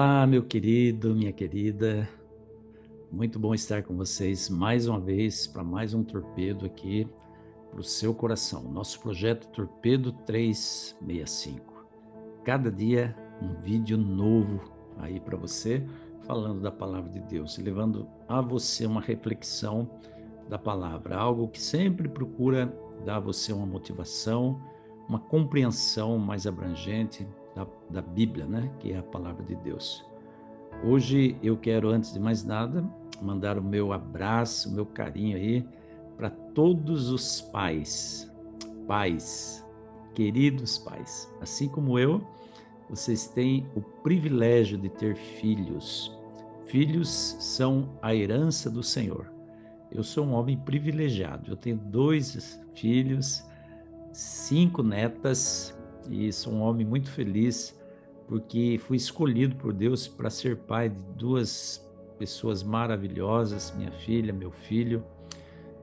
Olá, meu querido, minha querida. Muito bom estar com vocês mais uma vez para mais um torpedo aqui para o seu coração. Nosso projeto Torpedo 365. Cada dia um vídeo novo aí para você, falando da palavra de Deus, e levando a você uma reflexão da palavra, algo que sempre procura dar a você uma motivação, uma compreensão mais abrangente da Bíblia, né? Que é a palavra de Deus. Hoje eu quero, antes de mais nada, mandar o meu abraço, o meu carinho aí para todos os pais, queridos pais. Assim como eu, vocês têm o privilégio de ter filhos. Filhos são a herança do Senhor. Eu sou um homem privilegiado. Eu tenho 2 filhos, 5 netas e sou um homem muito feliz porque fui escolhido por Deus para ser pai de 2 pessoas maravilhosas, minha filha, meu filho,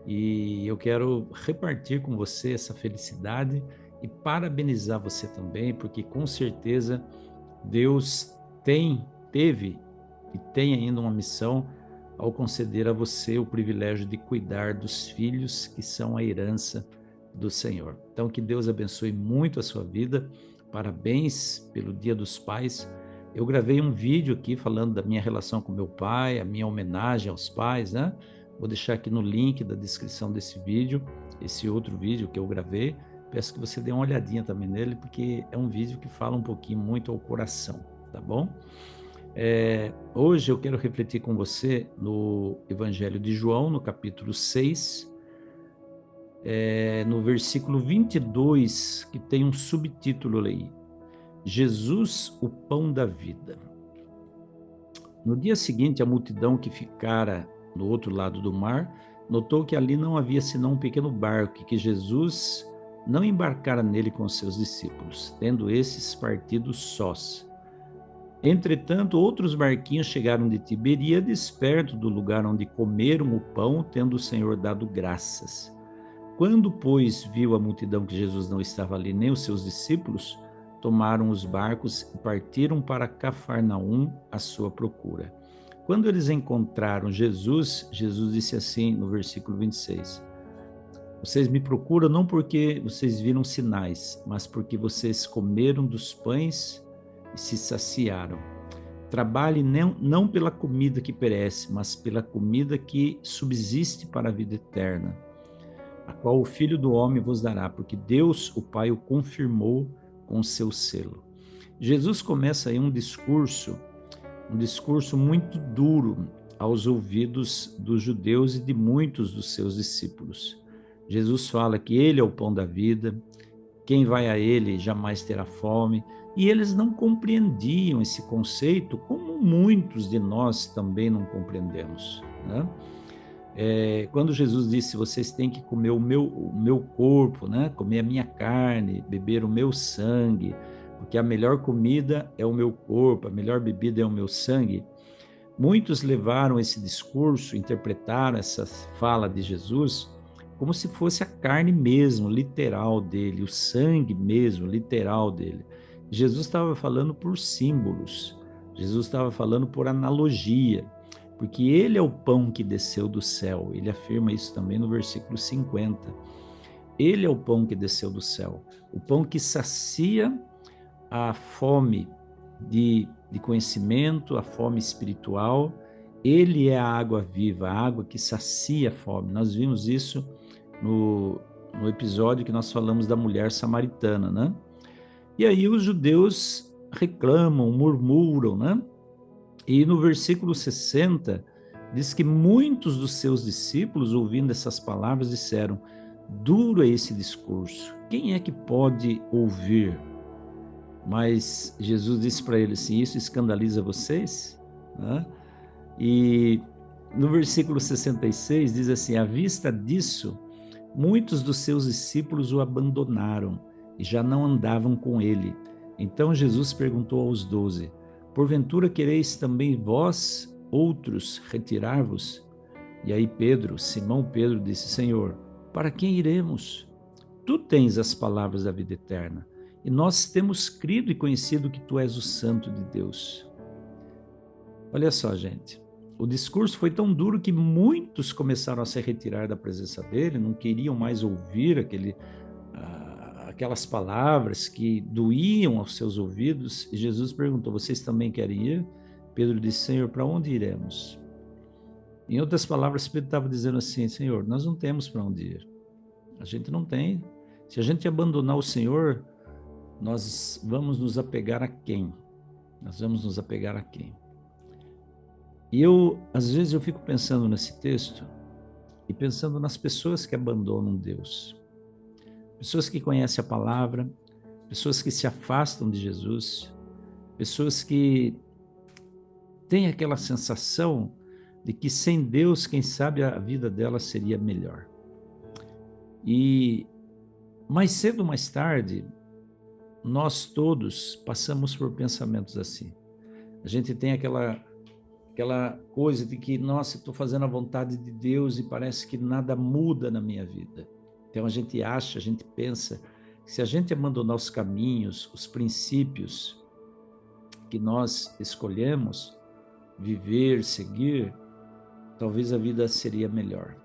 e eu quero repartir com você essa felicidade e parabenizar você também, porque com certeza Deus teve e tem ainda uma missão ao conceder a você o privilégio de cuidar dos filhos que são a herança do Senhor. Então, que Deus abençoe muito a sua vida. Parabéns pelo Dia dos Pais. Eu gravei um vídeo aqui falando da minha relação com meu pai, a minha homenagem aos pais, né? Vou deixar aqui no link da descrição desse vídeo, esse outro vídeo que eu gravei. Peço que você dê uma olhadinha também nele, porque é um vídeo que fala um pouquinho muito ao coração, tá bom? Hoje eu quero refletir com você no Evangelho de João, no capítulo 6, no versículo 22, que tem um subtítulo aí: Jesus, o pão da vida. No dia seguinte, a multidão que ficara no outro lado do mar notou que ali não havia senão um pequeno barco e que Jesus não embarcara nele com seus discípulos, tendo esses partido sós. Entretanto, outros barquinhos chegaram de Tiberíades, perto do lugar onde comeram o pão, tendo o Senhor dado graças. Quando, pois, viu a multidão que Jesus não estava ali, nem os seus discípulos, tomaram os barcos e partiram para Cafarnaum à sua procura. Quando eles encontraram Jesus, Jesus disse assim no versículo 26: Vocês me procuram não porque vocês viram sinais, mas porque vocês comeram dos pães e se saciaram. Trabalhe não pela comida que perece, mas pela comida que subsiste para a vida eterna, a qual o Filho do Homem vos dará, porque Deus, o Pai, o confirmou com o seu selo. Jesus começa aí um discurso muito duro aos ouvidos dos judeus e de muitos dos seus discípulos. Jesus fala que ele é o pão da vida, quem vai a ele jamais terá fome, e eles não compreendiam esse conceito, como muitos de nós também não compreendemos, né? Quando Jesus disse, vocês têm que comer o meu corpo, né? Comer a minha carne, beber o meu sangue, porque a melhor comida é o meu corpo, a melhor bebida é o meu sangue. Muitos levaram esse discurso, interpretaram essa fala de Jesus como se fosse a carne mesmo, literal dele, o sangue mesmo, literal dele. Jesus estava falando por símbolos, Jesus estava falando por analogia, porque ele é o pão que desceu do céu. Ele afirma isso também no versículo 50. Ele é o pão que desceu do céu, o pão que sacia a fome de conhecimento, a fome espiritual. Ele é a água viva, a água que sacia a fome. Nós vimos isso no episódio que nós falamos da mulher samaritana, né? E aí os judeus reclamam, murmuram, né? E no versículo 60, diz que muitos dos seus discípulos, ouvindo essas palavras, disseram: duro é esse discurso, quem é que pode ouvir? Mas Jesus disse para eles assim: isso escandaliza vocês? Né? E no versículo 66 diz assim: à vista disso, muitos dos seus discípulos o abandonaram e já não andavam com ele. Então Jesus perguntou aos 12: porventura quereis também vós, outros, retirar-vos? E aí Simão Pedro disse: Senhor, para quem iremos? Tu tens as palavras da vida eterna, e nós temos crido e conhecido que tu és o Santo de Deus. Olha só, gente. O discurso foi tão duro que muitos começaram a se retirar da presença dele, não queriam mais ouvir aquelas palavras que doíam aos seus ouvidos. E Jesus perguntou: vocês também querem ir? Pedro disse: Senhor, para onde iremos? Em outras palavras, Pedro estava dizendo assim: Senhor, nós não temos para onde ir. A gente não tem. Se a gente abandonar o Senhor, nós vamos nos apegar a quem? Nós vamos nos apegar a quem? E às vezes, eu fico pensando nesse texto e pensando nas pessoas que abandonam Deus. Pessoas que conhecem a palavra, pessoas que se afastam de Jesus, pessoas que têm aquela sensação de que sem Deus, quem sabe a vida delas seria melhor. E mais cedo ou mais tarde, nós todos passamos por pensamentos assim. A gente tem aquela coisa de que, nossa, estou fazendo a vontade de Deus e parece que nada muda na minha vida. Então a gente acha, a gente pensa, que se a gente abandonar os caminhos, os princípios que nós escolhemos viver, seguir, talvez a vida seria melhor.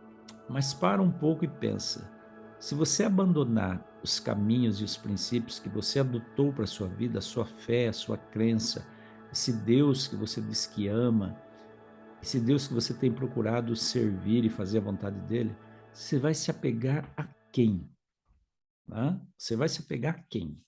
Mas para um pouco e pensa, se você abandonar os caminhos e os princípios que você adotou para a sua vida, a sua fé, a sua crença, esse Deus que você diz que ama, esse Deus que você tem procurado servir e fazer a vontade dele, você vai se apegar a quem? Você vai se apegar a quem?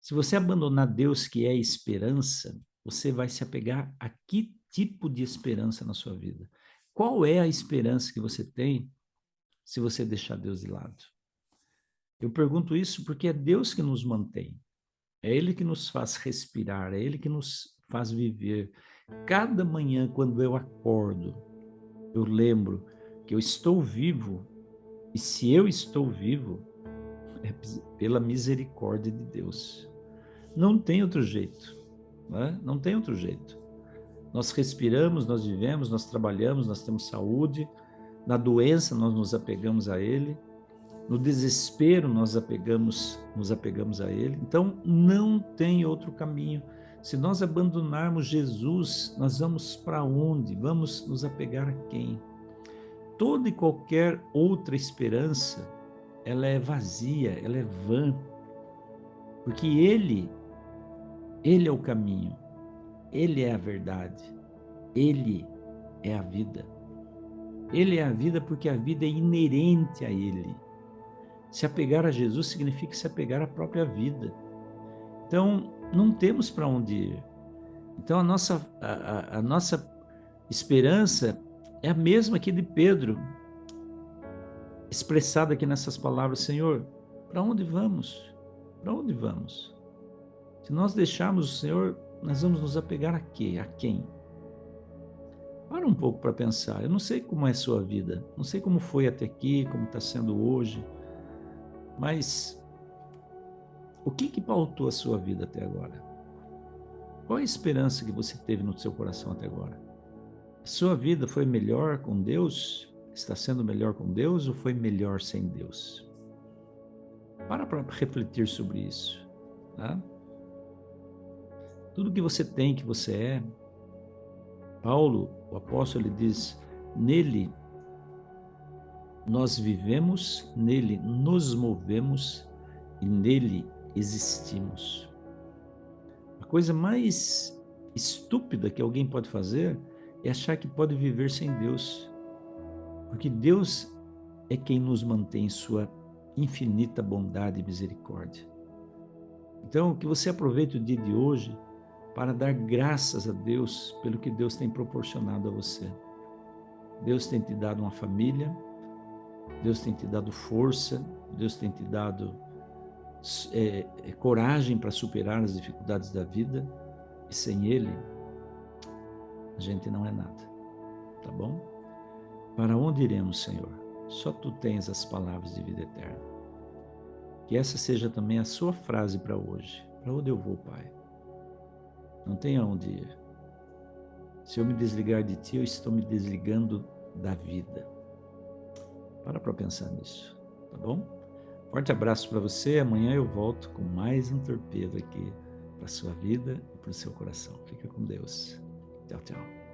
Se você abandonar Deus, que é esperança, você vai se apegar a que tipo de esperança na sua vida? Qual é a esperança que você tem se você deixar Deus de lado? Eu pergunto isso porque é Deus que nos mantém. É Ele que nos faz respirar, é Ele que nos faz viver. Cada manhã, quando eu acordo, eu lembro que eu estou vivo, e se eu estou vivo, é pela misericórdia de Deus. Não tem outro jeito, né? Não tem outro jeito. Nós respiramos, nós vivemos, nós trabalhamos, nós temos saúde. Na doença, nós nos apegamos a Ele. No desespero, nos apegamos a Ele. Então, não tem outro caminho. Se nós abandonarmos Jesus, nós vamos para onde? Vamos nos apegar a quem? Toda e qualquer outra esperança, ela é vazia, ela é vã. Porque Ele é o caminho, Ele é a verdade, Ele é a vida. Ele é a vida porque a vida é inerente a Ele. Se apegar a Jesus significa se apegar à própria vida. Então, não temos para onde ir. Então, a nossa esperança é a mesma que de Pedro, expressada aqui nessas palavras: Senhor, para onde vamos? Para onde vamos? Se nós deixarmos o Senhor, nós vamos nos apegar a quê? A quem? Para um pouco para pensar. Eu não sei como é a sua vida, não sei como foi até aqui, como está sendo hoje, mas o que pautou a sua vida até agora? Qual a esperança que você teve no seu coração até agora? A sua vida foi melhor com Deus? Está sendo melhor com Deus ou foi melhor sem Deus? Para refletir sobre isso, tá? Tudo que você tem, que você é, Paulo, o apóstolo, ele diz: nele nós vivemos, nele nos movemos e nele existimos. A coisa mais estúpida que alguém pode fazer é achar que pode viver sem Deus, porque Deus é quem nos mantém em sua infinita bondade e misericórdia. Então, que você aproveite o dia de hoje para dar graças a Deus pelo que Deus tem proporcionado a você. Deus tem te dado uma família, Deus tem te dado força, Deus tem te dado coragem para superar as dificuldades da vida, e sem Ele, a gente não é nada, tá bom? Para onde iremos, Senhor? Só Tu tens as palavras de vida eterna. Que essa seja também a sua frase para hoje. Para onde eu vou, Pai? Não tem aonde ir. Se eu me desligar de Ti, eu estou me desligando da vida. Para pensar nisso, tá bom? Forte abraço para você. Amanhã eu volto com mais um torpedo aqui para a sua vida e para o seu coração. Fica com Deus. Tchau, tchau.